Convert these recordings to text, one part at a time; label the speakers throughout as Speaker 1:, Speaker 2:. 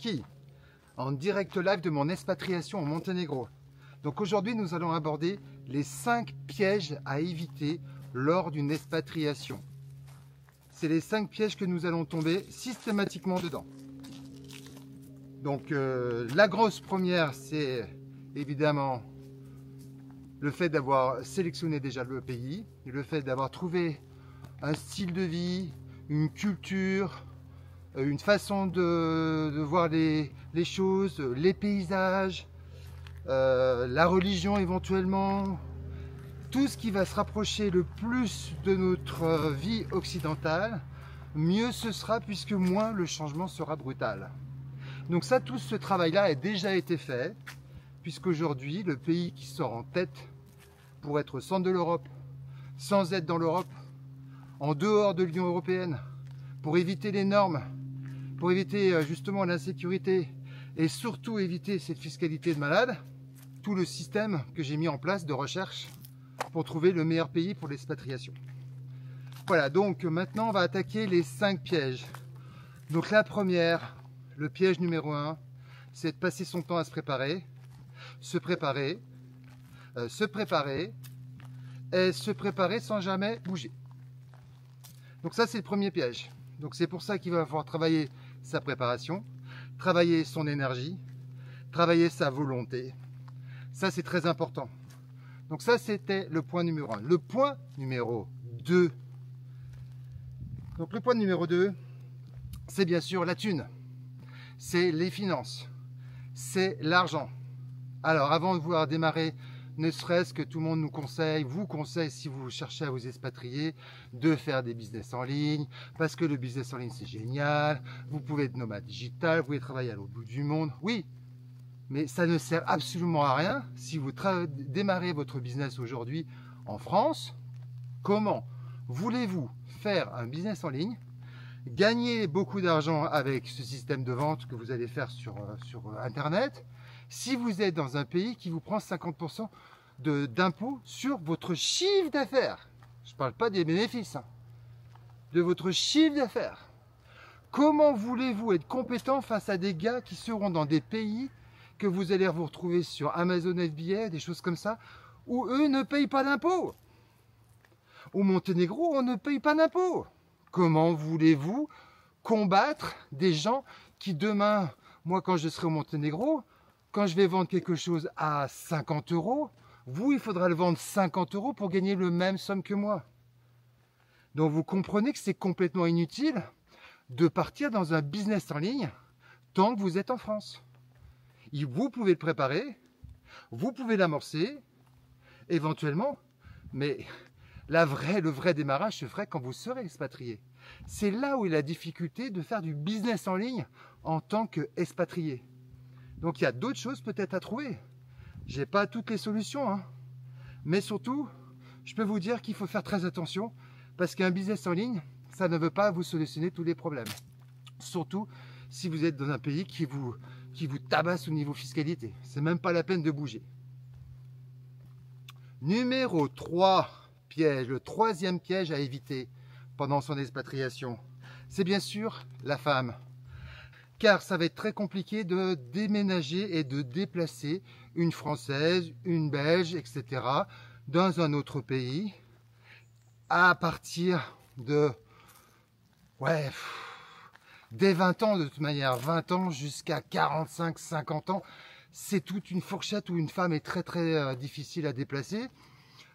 Speaker 1: Francky, en direct live de mon expatriation au Monténégro. Donc aujourd'hui, nous allons aborder les 5 pièges à éviter lors d'une expatriation. C'est les 5 pièges que nous allons tomber systématiquement dedans. Donc la grosse première, c'est évidemment le fait d'avoir sélectionné déjà le pays, le fait d'avoir trouvé un style de vie, une culture, une façon de voir les choses, les paysages, la religion éventuellement, tout ce qui va se rapprocher le plus de notre vie occidentale, mieux ce sera puisque moins le changement sera brutal. Donc ça, tout ce travail-là a déjà été fait, puisqu'aujourd'hui, le pays qui sort en tête pour être centre de l'Europe, sans être dans l'Europe, en dehors de l'Union européenne, pour éviter les normes, pour éviter justement l'insécurité et surtout éviter cette fiscalité de malade, tout le système que j'ai mis en place de recherche pour trouver le meilleur pays pour l'expatriation. Voilà, donc maintenant on va attaquer les 5 pièges. Donc la première, le piège numéro 1, c'est de passer son temps à se préparer et se préparer sans jamais bouger. Donc ça, c'est le premier piège. Donc c'est pour ça qu'il va falloir travailler sa préparation, travailler son énergie, travailler sa volonté. Ça, c'est très important. Donc ça, c'était le point numéro 1. Le point numéro 2. Donc le point numéro 2, c'est bien sûr la thune. C'est les finances. C'est l'argent. Alors, avant de vouloir démarrer, ne serait-ce que tout le monde vous conseille, si vous cherchez à vous expatrier, de faire des business en ligne, parce que le business en ligne, c'est génial. Vous pouvez être nomade digital, vous pouvez travailler à l'autre bout du monde. Oui, mais ça ne sert absolument à rien si vous démarrez votre business aujourd'hui en France. Comment voulez-vous faire un business en ligne, gagner beaucoup d'argent avec ce système de vente que vous allez faire sur Internet, si vous êtes dans un pays qui vous prend 50% d'impôts sur votre chiffre d'affaires? Je ne parle pas des bénéfices, hein, de votre chiffre d'affaires. Comment voulez-vous être compétent face à des gars qui seront dans des pays que vous allez vous retrouver sur Amazon FBA, des choses comme ça, où eux ne payent pas d'impôts? Au Monténégro, on ne paye pas d'impôts. Comment voulez-vous combattre des gens qui demain, moi quand je serai au Monténégro, quand je vais vendre quelque chose à 50 €, vous, il faudra le vendre 50 € pour gagner le même somme que moi. Donc vous comprenez que c'est complètement inutile de partir dans un business en ligne tant que vous êtes en France. Vous pouvez le préparer, vous pouvez l'amorcer, éventuellement, mais le vrai démarrage se ferait quand vous serez expatrié. C'est là où est la difficulté de faire du business en ligne en tant qu'expatrié. Donc il y a d'autres choses peut-être à trouver. Je n'ai pas toutes les solutions, hein. Mais surtout, je peux vous dire qu'il faut faire très attention parce qu'un business en ligne, ça ne veut pas vous solutionner tous les problèmes. Surtout si vous êtes dans un pays qui vous tabasse au niveau fiscalité. C'est même pas la peine de bouger. Numéro 3 piège, le 3e piège à éviter pendant son expatriation, c'est bien sûr la femme. Car ça va être très compliqué de déménager et de déplacer une Française, une Belge, etc. dans un autre pays à partir de, dès 20 ans de toute manière, 20 ans jusqu'à 45, 50 ans, c'est toute une fourchette où une femme est très difficile à déplacer.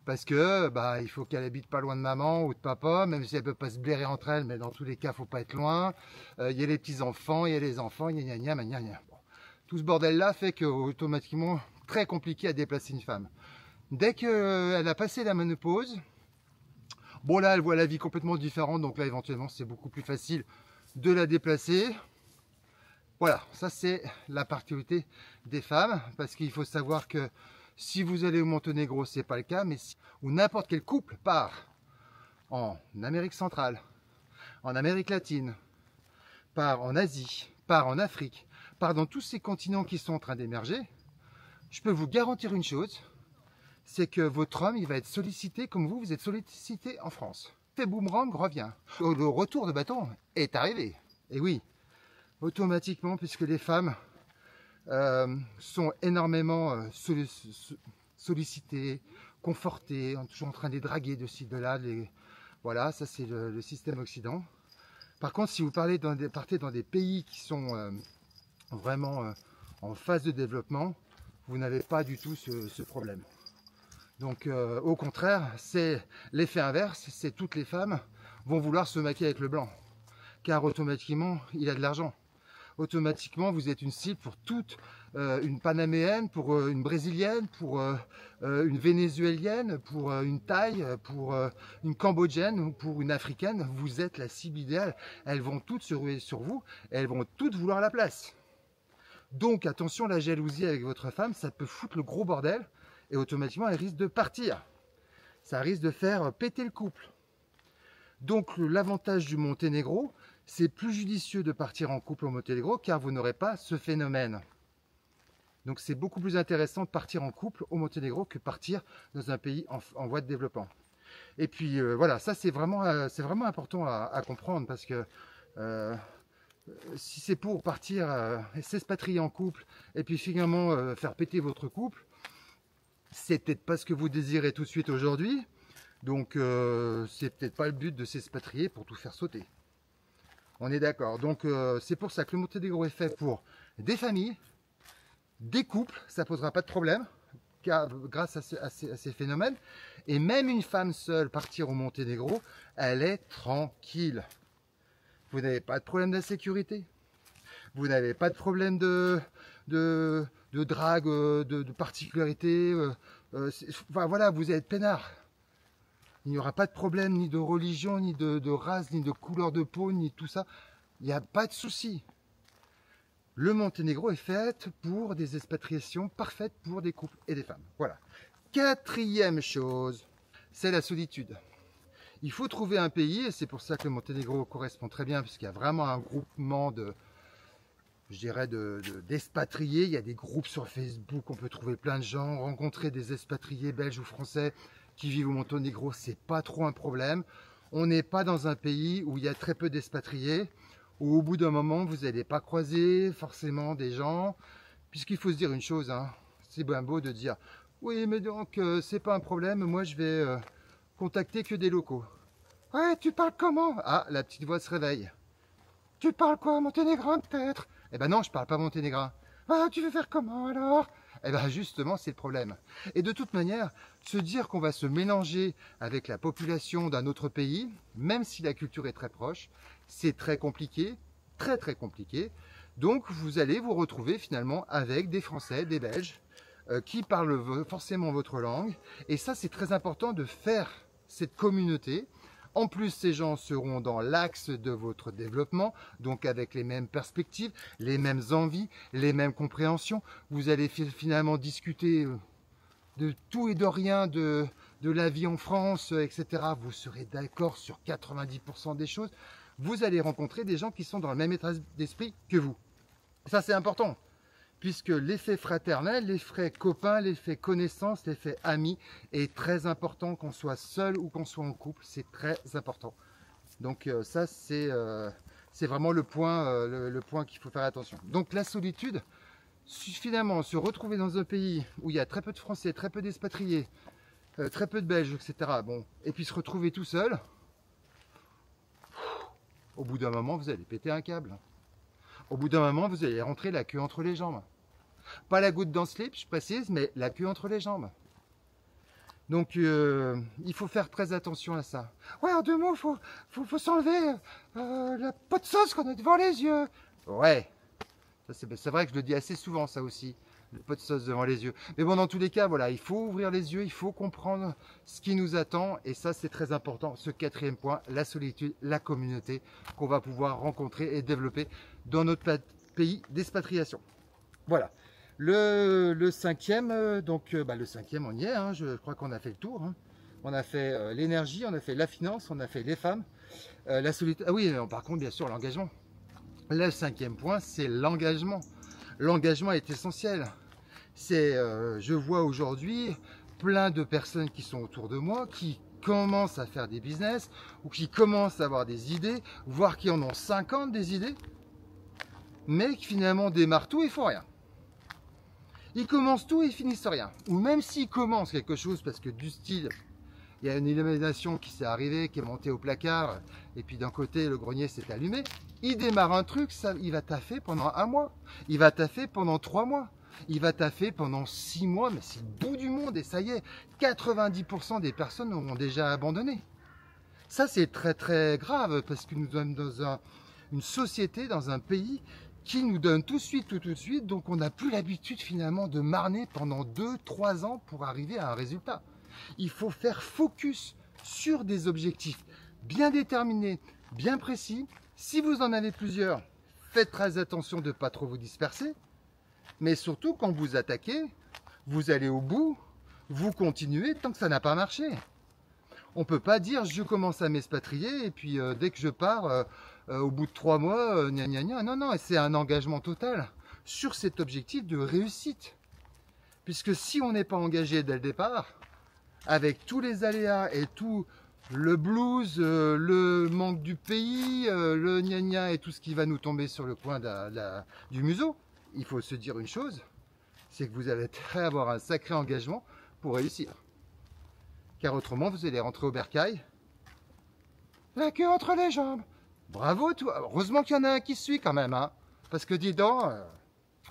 Speaker 1: Parce que il faut qu'elle habite pas loin de maman ou de papa, même si elle peut pas se blairer entre elles, mais dans tous les cas, il faut pas être loin. Il y a les petits-enfants, il y a les enfants, gna gna gna. Bon. Tout ce bordel-là fait que automatiquement, très compliqué à déplacer une femme. Dès qu'elle a passé la ménopause, bon là, elle voit la vie complètement différente, donc là, éventuellement, c'est beaucoup plus facile de la déplacer. Voilà, ça c'est la particularité des femmes, parce qu'il faut savoir que si vous allez au Monténégro, c'est pas le cas, mais ou n'importe quel couple part en Amérique centrale, en Amérique latine, part en Asie, part en Afrique, part dans tous ces continents qui sont en train d'émerger, je peux vous garantir une chose, c'est que votre homme, il va être sollicité comme vous êtes sollicité en France. Fait boomerang, revient. Le retour de bâton est arrivé. Et oui, automatiquement, puisque les femmes sont énormément sollicitées, confortées, toujours en train de les draguer de ci, de là. Voilà, ça c'est le système occident. Par contre, si vous partez dans des pays qui sont vraiment en phase de développement, vous n'avez pas du tout ce problème. Donc au contraire, c'est l'effet inverse, c'est toutes les femmes vont vouloir se maquiller avec le blanc, car automatiquement, il a de l'argent. Automatiquement, vous êtes une cible pour toute une Panaméenne, pour une Brésilienne, pour une Vénézuélienne, pour une Thaï, pour une Cambodgienne ou pour une Africaine. Vous êtes la cible idéale. Elles vont toutes se ruer sur vous et elles vont toutes vouloir la place. Donc attention, la jalousie avec votre femme, ça peut foutre le gros bordel et automatiquement, elle risque de partir. Ça risque de faire péter le couple. Donc l'avantage du Monténégro, c'est plus judicieux de partir en couple au Monténégro car vous n'aurez pas ce phénomène. Donc c'est beaucoup plus intéressant de partir en couple au Monténégro que partir dans un pays en voie de développement. Et puis voilà, ça c'est vraiment important à comprendre parce que si c'est pour partir et s'expatrier en couple et puis finalement faire péter votre couple, c'est peut-être pas ce que vous désirez tout de suite aujourd'hui. Donc c'est peut-être pas le but de s'expatrier pour tout faire sauter. On est d'accord. Donc c'est pour ça que le Monténégro est fait pour des familles, des couples, ça posera pas de problème car, grâce à ces phénomènes. Et même une femme seule partir au Monténégro, elle est tranquille. Vous n'avez pas de problème d'insécurité. Vous n'avez pas de problème de drague, de particularité. Enfin, voilà, vous êtes peinard. Il n'y aura pas de problème ni de religion, ni de race, ni de couleur de peau, ni tout ça. Il n'y a pas de souci. Le Monténégro est fait pour des expatriations parfaites pour des couples et des femmes. Voilà. Quatrième chose, c'est la solitude. Il faut trouver un pays, et c'est pour ça que le Monténégro correspond très bien, puisqu'il y a vraiment un groupement d'expatriés. Il y a des groupes sur Facebook, on peut trouver plein de gens, rencontrer des expatriés belges ou français qui vivent au Monténégro, c'est pas trop un problème. On n'est pas dans un pays où il y a très peu d'expatriés, où au bout d'un moment, vous n'allez pas croiser forcément des gens, puisqu'il faut se dire une chose, hein, c'est bien beau de dire, oui, mais donc, c'est pas un problème, moi je vais contacter que des locaux. Ouais, tu parles comment? Ah, la petite voix se réveille. Tu parles quoi, monténégrin peut-être? Eh ben non, je parle pas monténégrin. Ah, tu veux faire comment alors? Eh bien justement, c'est le problème. Et de toute manière, se dire qu'on va se mélanger avec la population d'un autre pays, même si la culture est très proche, c'est très compliqué, très très compliqué. Donc vous allez vous retrouver finalement avec des Français, des Belges, qui parlent forcément votre langue. Et ça, c'est très important de faire cette communauté. En plus, ces gens seront dans l'axe de votre développement, donc avec les mêmes perspectives, les mêmes envies, les mêmes compréhensions. Vous allez finalement discuter de tout et de rien, de la vie en France, etc. Vous serez d'accord sur 90% des choses. Vous allez rencontrer des gens qui sont dans le même état d'esprit que vous. Ça, c'est important, puisque l'effet fraternel, l'effet copain, l'effet connaissance, l'effet ami est très important, qu'on soit seul ou qu'on soit en couple, c'est très important. Donc ça, c'est vraiment le point qu'il faut faire attention. Donc la solitude, finalement, se retrouver dans un pays où il y a très peu de Français, très peu d'expatriés, très peu de Belges, etc. Bon, et puis se retrouver tout seul, au bout d'un moment, vous allez péter un câble. Au bout d'un moment, vous allez rentrer la queue entre les jambes. Pas la goutte dans le slip, je précise, mais la queue entre les jambes. Donc, il faut faire très attention à ça. Ouais, en deux mots, faut s'enlever la pot de sauce qu'on a devant les yeux. Ouais, c'est vrai que je le dis assez souvent, ça aussi, le pot de sauce devant les yeux. Mais bon, dans tous les cas, voilà, il faut ouvrir les yeux, il faut comprendre ce qui nous attend. Et ça, c'est très important. Ce quatrième point, la solitude, la communauté qu'on va pouvoir rencontrer et développer dans notre pays d'expatriation. Voilà. Le cinquième, donc le cinquième, on y est, hein, je crois qu'on a fait le tour. Hein. On a fait l'énergie, on a fait la finance, on a fait les femmes, la solitude. Ah oui, par contre, bien sûr, l'engagement. Le cinquième point, c'est l'engagement. L'engagement est essentiel. Je vois aujourd'hui plein de personnes qui sont autour de moi, qui commencent à faire des business, ou qui commencent à avoir des idées, voire qui en ont 50 des idées. mais qui finalement démarrent tout et font rien. Ils commencent tout et ils finissent rien. Ou même s'ils commencent quelque chose, parce que du style, il y a une illumination qui s'est arrivée, qui est montée au placard, et puis d'un côté, le grenier s'est allumé. Il démarre un truc, ça, il va taffer pendant 1 mois. Il va taffer pendant 3 mois. Il va taffer pendant 6 mois, mais c'est le bout du monde, et ça y est, 90% des personnes auront déjà abandonné. Ça, c'est très très grave, parce que nous sommes dans une société, dans un pays qui nous donne tout de suite, tout de suite, donc on n'a plus l'habitude finalement de marner pendant 2-3 ans pour arriver à un résultat. Il faut faire focus sur des objectifs bien déterminés, bien précis. Si vous en avez plusieurs, faites très attention de ne pas trop vous disperser, mais surtout quand vous attaquez, vous allez au bout, vous continuez tant que ça n'a pas marché. On ne peut pas dire je commence à m'expatrier et puis dès que je pars, au bout de 3 mois, gna gna gna. Non, non, c'est un engagement total sur cet objectif de réussite. Puisque si on n'est pas engagé dès le départ, avec tous les aléas et tout le blues, le manque du pays, le gna gna et tout ce qui va nous tomber sur le coin du museau, il faut se dire une chose, c'est que vous allez avoir un sacré engagement pour réussir. Car autrement, vous allez rentrer au bercail, la queue entre les jambes. Bravo, toi. Heureusement qu'il y en a un qui suit quand même, hein. Parce que dis donc,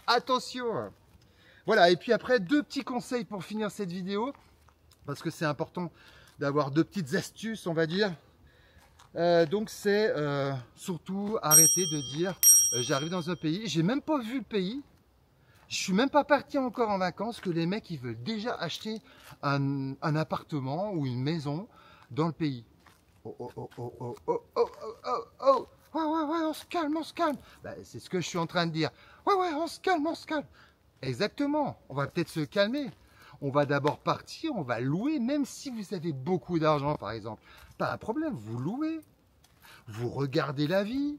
Speaker 1: attention. Voilà, et puis après, 2 petits conseils pour finir cette vidéo, parce que c'est important d'avoir 2 petites astuces, on va dire. Donc c'est surtout arrêter de dire, j'arrive dans un pays, j'ai même pas vu le pays, je suis même pas parti encore en vacances, que les mecs, ils veulent déjà acheter un appartement ou une maison dans le pays. Oh, oh, oh, oh, oh, oh, oh, oh, oh, ouais, on se calme, on se calme. Ben, c'est ce que je suis en train de dire. Ouais, on se calme, on se calme. Exactement, on va peut-être se calmer. On va d'abord partir, on va louer, même si vous avez beaucoup d'argent, par exemple. Pas un problème, vous louez. Vous regardez la vie.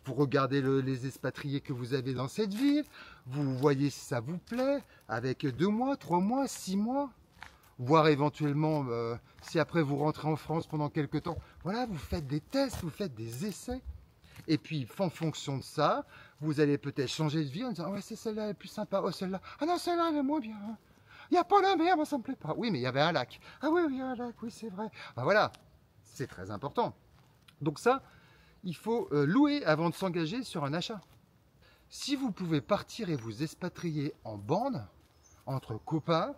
Speaker 1: Vous regardez les expatriés que vous avez dans cette ville. Vous voyez si ça vous plaît, avec 2 mois, 3 mois, 6 mois. Voire éventuellement, si après vous rentrez en France pendant quelques temps, voilà, vous faites des tests, vous faites des essais. Et puis, en fonction de ça, vous allez peut-être changer de vie en disant, ouais, c'est celle-là la plus sympa, oh, celle-là, ah non, celle-là, elle est moins bien. Il n'y a pas la mer, moi, ça me plaît pas. Oui, mais il y avait un lac. Ah oui, il y a un lac, oui, c'est vrai. Ben voilà, c'est très important. Donc ça, il faut louer avant de s'engager sur un achat. Si vous pouvez partir et vous expatrier en bande, entre copains,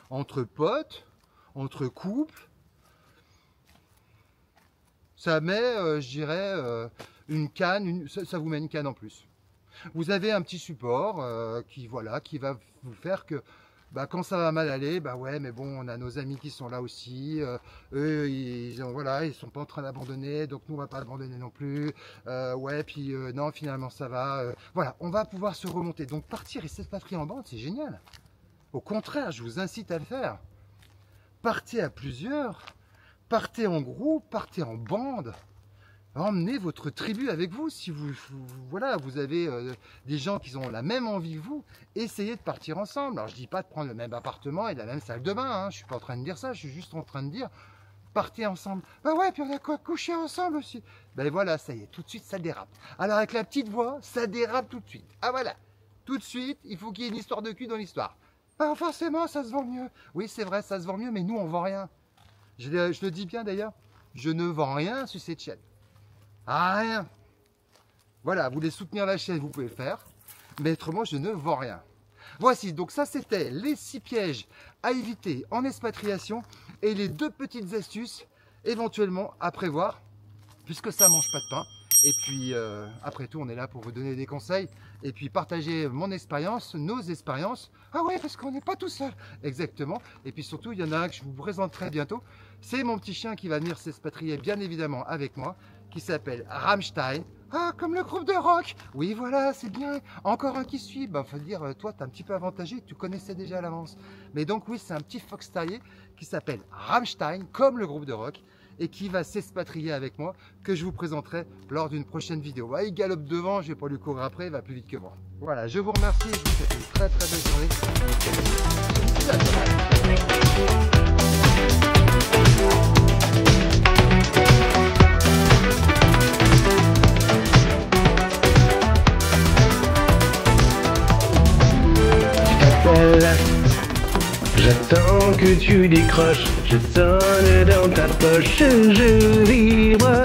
Speaker 1: entre potes, entre couples, ça met, je dirais, une canne, ça vous met une canne en plus. Vous avez un petit support qui va vous faire que bah, quand ça va mal aller, bah ouais, mais bon, on a nos amis qui sont là aussi, eux, ils sont pas en train d'abandonner, donc nous on va pas abandonner non plus, ouais, puis non, finalement ça va, voilà, on va pouvoir se remonter. Donc partir et s'expatrier en bande, c'est génial. Au contraire, je vous incite à le faire. Partez à plusieurs, partez en groupe, partez en bande. Emmenez votre tribu avec vous. Si vous avez des gens qui ont la même envie que vous, essayez de partir ensemble. Alors je ne dis pas de prendre le même appartement et la même salle de bain, hein. Je ne suis pas en train de dire ça, je suis juste en train de dire partez ensemble. Ben ouais, puis on a quoi coucher ensemble aussi. Ben voilà, ça y est, tout de suite ça dérape. Alors avec la petite voix, ça dérape tout de suite. Ah voilà, tout de suite, il faut qu'il y ait une histoire de cul dans l'histoire. Ben forcément, ça se vend mieux. Oui, c'est vrai, ça se vend mieux, mais nous, on vend rien. Je le dis bien d'ailleurs, je ne vends rien sur cette chaîne. Ah, rien. Voilà, vous voulez soutenir la chaîne, vous pouvez le faire. Mais autrement, je ne vends rien. Voici, donc ça, c'était les 6 pièges à éviter en expatriation et les 2 petites astuces éventuellement à prévoir, puisque ça ne mange pas de pain. Et puis, après tout, on est là pour vous donner des conseils et puis partager mon expérience, nos expériences. Ah ouais, parce qu'on n'est pas tout seul. Exactement. Et puis surtout, il y en a un que je vous présenterai bientôt. C'est mon petit chien qui va venir s'expatrier, bien évidemment, avec moi, qui s'appelle Rammstein. Ah, comme le groupe de rock. Oui, voilà, c'est bien. Encore un qui suit. Ben, faut dire, toi, tu es un petit peu avantagé, tu connaissais déjà à l'avance. Mais donc, oui, c'est un petit fox terrier qui s'appelle Rammstein, comme le groupe de rock, et qui va s'expatrier avec moi, que je vous présenterai lors d'une prochaine vidéo. Ouais, il galope devant, je ne vais pas lui courir après, il va plus vite que moi. Voilà, je vous remercie, je vous souhaite une très très belle journée.
Speaker 2: J'attends que tu décroches, je sonne dans ta poche, je vibre.